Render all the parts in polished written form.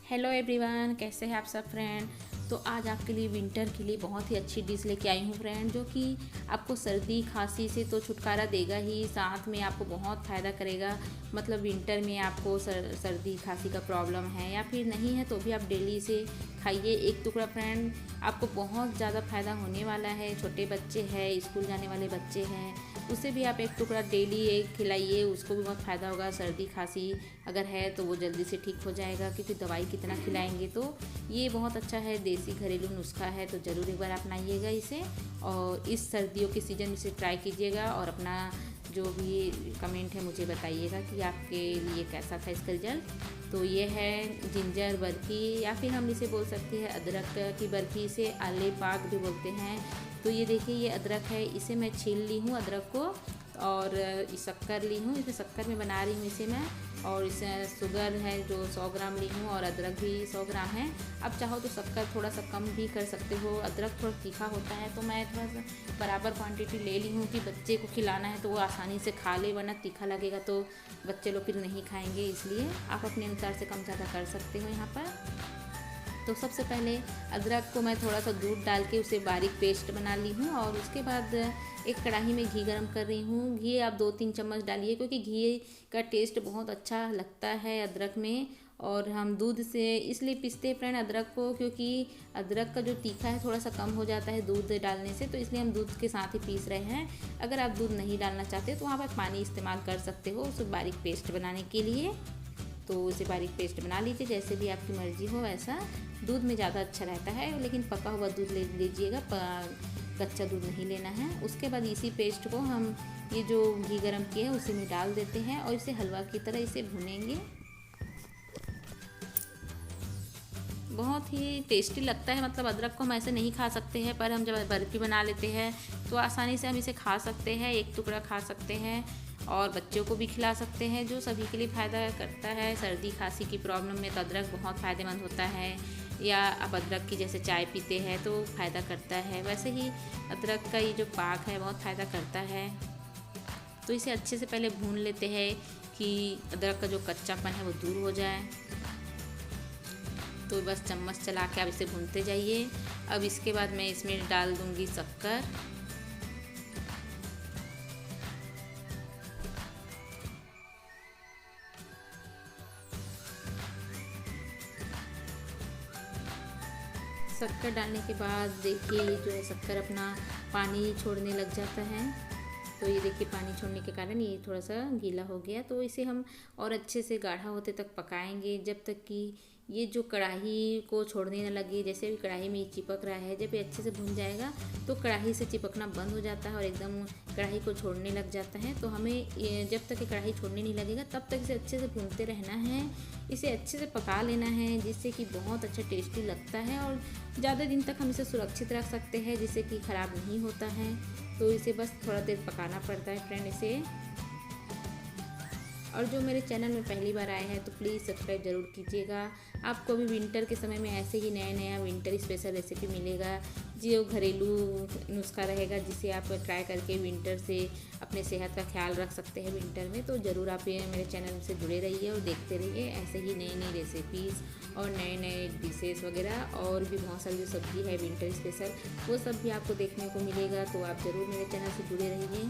Hello everyone, कैसे हैं आप सब फ्रेंड। तो आज आपके लिए विंटर के लिए बहुत ही अच्छी डिश लेके आई हूँ फ्रेंड, जो कि आपको सर्दी खांसी से तो छुटकारा देगा ही, साथ में आपको बहुत फ़ायदा करेगा। मतलब विंटर में आपको सर्दी खांसी का प्रॉब्लम है या फिर नहीं है तो भी आप डेली इसे खाइए एक टुकड़ा फ्रेंड, आपको बहुत ज़्यादा फ़ायदा होने वाला है। छोटे बच्चे हैं, स्कूल जाने वाले बच्चे हैं, उसे भी आप एक टुकड़ा डेली एक खिलाइए, उसको भी बहुत फ़ायदा होगा। सर्दी खांसी अगर है तो वो जल्दी से ठीक हो जाएगा, क्योंकि दवाई कितना खिलाएंगे। तो ये बहुत अच्छा है, देसी घरेलू नुस्खा है, तो ज़रूर एक बार अपनाइएगा इसे और इस सर्दियों के सीज़न में इसे ट्राई कीजिएगा और अपना जो भी कमेंट है मुझे बताइएगा कि आपके लिए कैसा था इसका रिजल्ट। तो ये है जिंजर बर्फ़ी, या फिर हम इसे बोल सकते हैं अदरक की बर्फ़ी, इसे आले पाक भी बोलते हैं। तो ये देखिए, ये अदरक है, इसे मैं छील ली हूँ अदरक को, और शक्कर ली हूँ, इसे शक्कर में बना रही हूँ इसे मैं। और इसे शुगर है जो 100 ग्राम ली हूँ, और अदरक भी 100 ग्राम है। अब चाहो तो शक्कर थोड़ा सा कम भी कर सकते हो, अदरक थोड़ा तीखा होता है तो मैं थोड़ा सा बराबर क्वांटिटी ले ली हूँ कि बच्चे को खिलाना है तो वो आसानी से खा ले, वरना तीखा लगेगा तो बच्चे लोग फिर नहीं खाएंगे। इसलिए आप अपने अनुसार से कम ज़्यादा कर सकते हो यहाँ पर। तो सबसे पहले अदरक को मैं थोड़ा सा दूध डाल के उसे बारीक पेस्ट बना ली हूँ, और उसके बाद एक कढ़ाई में घी गरम कर रही हूँ। घी आप 2-3 चम्मच डालिए, क्योंकि घी का टेस्ट बहुत अच्छा लगता है अदरक में। और हम दूध से इसलिए पीसते हैं फ्रेंड अदरक को, क्योंकि अदरक का जो तीखा है थोड़ा सा कम हो जाता है दूध डालने से, तो इसलिए हम दूध के साथ ही पीस रहे हैं। अगर आप दूध नहीं डालना चाहते तो वहाँ पर पानी इस्तेमाल कर सकते हो उसे बारीक पेस्ट बनाने के लिए। तो उसे बारीक पेस्ट बना लीजिए, जैसे भी आपकी मर्ज़ी हो वैसा। दूध में ज़्यादा अच्छा रहता है, लेकिन पका हुआ दूध ले लीजिएगा, कच्चा दूध नहीं लेना है। उसके बाद इसी पेस्ट को हम ये जो घी गरम किए हैं उसी में डाल देते हैं और इसे हलवा की तरह इसे भुनेंगे। बहुत ही टेस्टी लगता है। मतलब अदरक को हम ऐसे नहीं खा सकते हैं, पर हम जब बर्फ़ी बना लेते हैं तो आसानी से हम इसे खा सकते हैं, एक टुकड़ा खा सकते हैं और बच्चों को भी खिला सकते हैं, जो सभी के लिए फ़ायदा करता है। सर्दी खांसी की प्रॉब्लम में तो अदरक बहुत फ़ायदेमंद होता है, या आप अदरक की जैसे चाय पीते हैं तो फ़ायदा करता है, वैसे ही अदरक का ये जो पाक है बहुत फ़ायदा करता है। तो इसे अच्छे से पहले भून लेते हैं कि अदरक का जो कच्चापन है वो दूर हो जाए। तो बस चम्मच चला के आप इसे भूनते जाइए। अब इसके बाद मैं इसमें डाल दूँगी शक्कर। शक्कर डालने के बाद देखिए ये जो है शक्कर अपना पानी छोड़ने लग जाता है। तो ये देखिए पानी छोड़ने के कारण ये थोड़ा सा गीला हो गया। तो इसे हम और अच्छे से गाढ़ा होते तक पकाएंगे, जब तक कि ये जो कढ़ाई को छोड़ने न लगे। जैसे भी कढ़ाई में ये चिपक रहा है, जब ये अच्छे से भुन जाएगा तो कढ़ाई से चिपकना बंद हो जाता है और एकदम कढ़ाई को छोड़ने लग जाता है। तो हमें जब तक ये कढ़ाई छोड़ने नहीं लगेगा तब तक इसे अच्छे से भूनते रहना है, इसे अच्छे से पका लेना है, जिससे कि बहुत अच्छा टेस्टी लगता है और ज़्यादा दिन तक हम इसे सुरक्षित रख सकते हैं, जिससे कि ख़राब नहीं होता है। तो इसे बस थोड़ा देर पकाना पड़ता है फ्रेंड इसे। और जो मेरे चैनल में पहली बार आए हैं तो प्लीज़ सब्सक्राइब ज़रूर कीजिएगा। आपको भी विंटर के समय में ऐसे ही नया नया विंटर स्पेशल रेसिपी मिलेगा, जो घरेलू नुस्खा रहेगा, जिसे आप ट्राई करके विंटर से अपने सेहत का ख्याल रख सकते हैं विंटर में। तो ज़रूर आप ये मेरे चैनल से जुड़े रहिए और देखते रहिए ऐसे ही नई नई रेसिपीज़ और नए नए डिशेज़ वगैरह, और भी बहुत सारी जो सब्ज़ी है विंटर स्पेशल वो सब भी आपको देखने को मिलेगा। तो आप ज़रूर मेरे चैनल से जुड़े रहिए,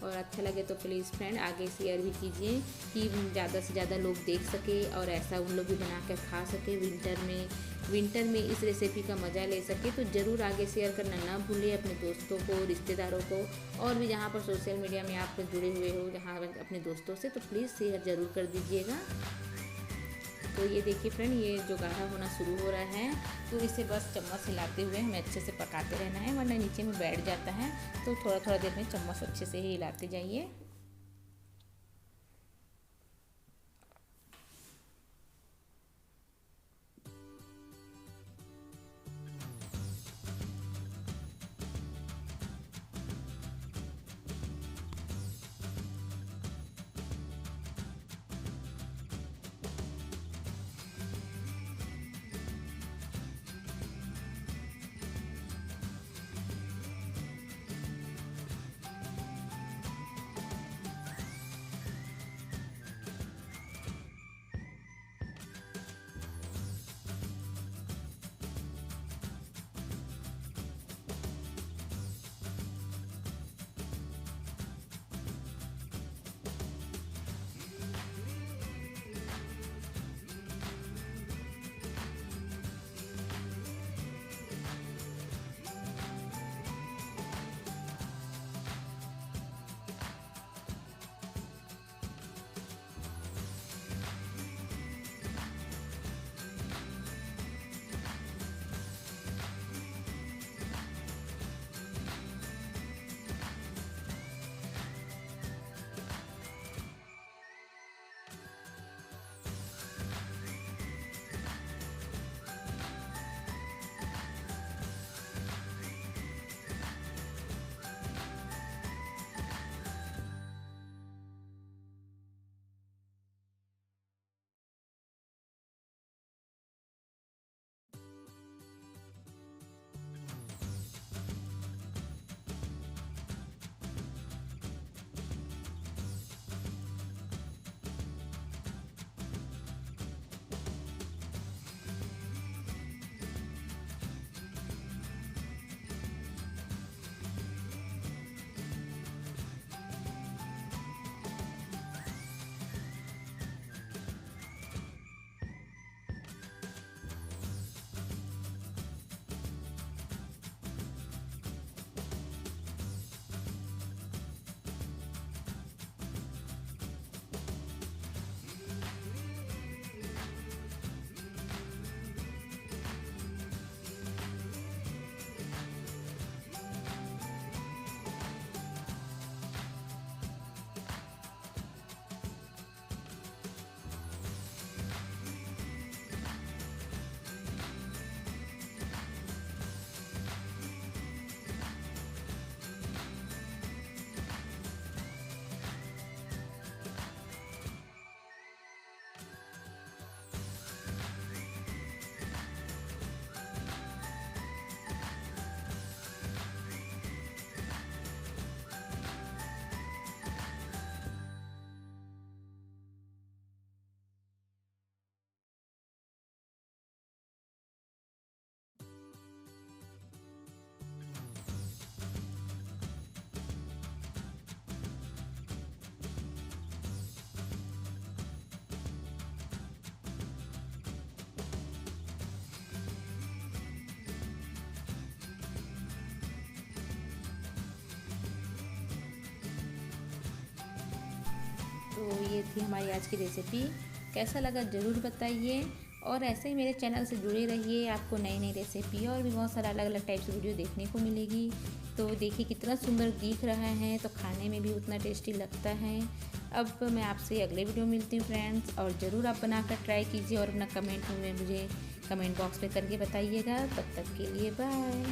और अच्छा लगे तो प्लीज़ फ्रेंड आगे शेयर भी कीजिए कि ज़्यादा से ज़्यादा लोग देख सके और ऐसा उन लोग भी बना कर खा सके विंटर में इस रेसिपी का मज़ा ले सके। तो ज़रूर आगे शेयर करना ना भूलिए अपने दोस्तों को, रिश्तेदारों को, और भी जहाँ पर सोशल मीडिया में आप जुड़े हुए हो जहाँ अपने दोस्तों से, तो प्लीज़ शेयर ज़रूर कर दीजिएगा। तो ये देखिए फ्रेंड, ये जो गाढ़ा होना शुरू हो रहा है, तो इसे बस चम्मच हिलाते हुए हमें अच्छे से पकाते रहना है, वरना नीचे में बैठ जाता है। तो थोड़ा थोड़ा देर में चम्मच अच्छे से ही हिलाते जाइए। तो ये थी हमारी आज की रेसिपी। कैसा लगा ज़रूर बताइए और ऐसे ही मेरे चैनल से जुड़े रहिए। आपको नई नई रेसिपी और भी बहुत सारा अलग अलग टाइप से वीडियो देखने को मिलेगी। तो देखिए कितना सुंदर दिख रहा है, तो खाने में भी उतना टेस्टी लगता है। अब मैं आपसे अगले वीडियो मिलती हूँ फ्रेंड्स, और ज़रूर आप बनाकर ट्राई कीजिए और अपना कमेंट में मुझे कमेंट बॉक्स में करके बताइएगा। तब तक के लिए बाय।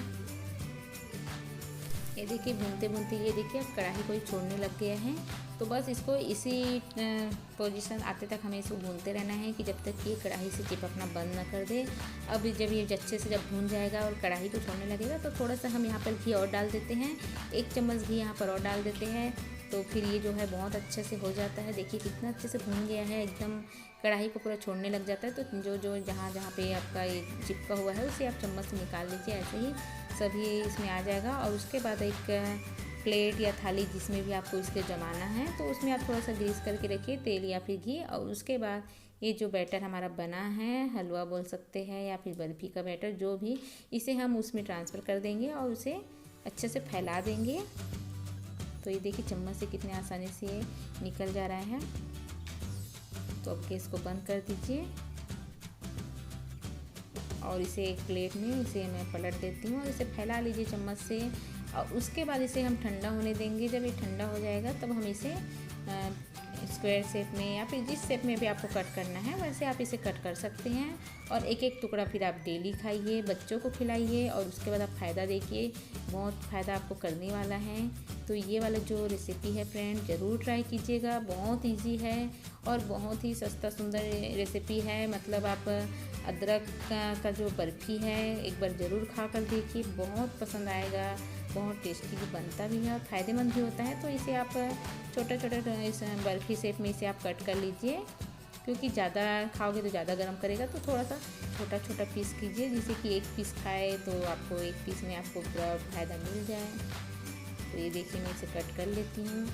ये देखिए भूनते भूनते ये देखिए अब कढ़ाई को छोड़ने लग गया है। तो बस इसको इसी पोजीशन आते तक हमें इसको भूनते रहना है कि जब तक ये कढ़ाई से चिपकना बंद ना कर दे। अब जब ये अच्छे से जब भून जाएगा और कढ़ाई को छोड़ने लगेगा तो थोड़ा सा हम यहाँ पर घी और डाल देते हैं। 1 चम्मच घी यहाँ पर और डाल देते हैं, तो फिर ये जो है बहुत अच्छे से हो जाता है। देखिए कितना अच्छे से भून गया है, एकदम कढ़ाई को पूरा छोड़ने लग जाता है। तो जो जहाँ जहाँ पे आपका ये चिपका हुआ है उसे आप चम्मच से निकाल लीजिए। ऐसे ही सभी इसमें आ जाएगा। और उसके बाद एक प्लेट या थाली जिसमें भी आपको इसके जमाना है तो उसमें आप थोड़ा सा ग्रीस करके रखिए, तेल या फिर घी। और उसके बाद ये जो बैटर हमारा बना है, हलवा बोल सकते हैं या फिर बर्फ़ी का बैटर, जो भी, इसे हम उसमें ट्रांसफ़र कर देंगे और उसे अच्छे से फैला देंगे। तो ये देखिए चम्मच से कितने आसानी से ये निकल जा रहा है। तो अब गैस को बंद कर दीजिए और इसे एक प्लेट में इसे मैं पलट देती हूँ और इसे फैला लीजिए चम्मच से। और उसके बाद इसे हम ठंडा होने देंगे। जब ये ठंडा हो जाएगा तब हम इसे स्क्वायर शेप में या फिर जिस शेप में भी आपको कट करना है वैसे आप इसे कट कर सकते हैं। और एक एक टुकड़ा फिर आप डेली खाइए, बच्चों को खिलाइए और उसके बाद आप फ़ायदा देखिए, बहुत फ़ायदा आपको करने वाला है। तो ये वाला जो रेसिपी है फ्रेंड ज़रूर ट्राई कीजिएगा। बहुत इजी है और बहुत ही सस्ता सुंदर रेसिपी है। मतलब आप अदरक का जो बर्फ़ी है एक बार ज़रूर खा कर देखिए, बहुत पसंद आएगा। बहुत टेस्टी भी बनता भी है और फ़ायदेमंद भी होता है। तो इसे आप छोटा छोटा इस बर्फ़ी शेप में इसे आप कट कर लीजिए, क्योंकि ज़्यादा खाओगे तो ज़्यादा गर्म करेगा। तो थोड़ा सा छोटा छोटा पीस कीजिए, जिससे कि 1 पीस खाए तो आपको 1 पीस में आपको पूरा फ़ायदा मिल जाए। तो ये देखिए मैं इसे कट कर लेती हूँ।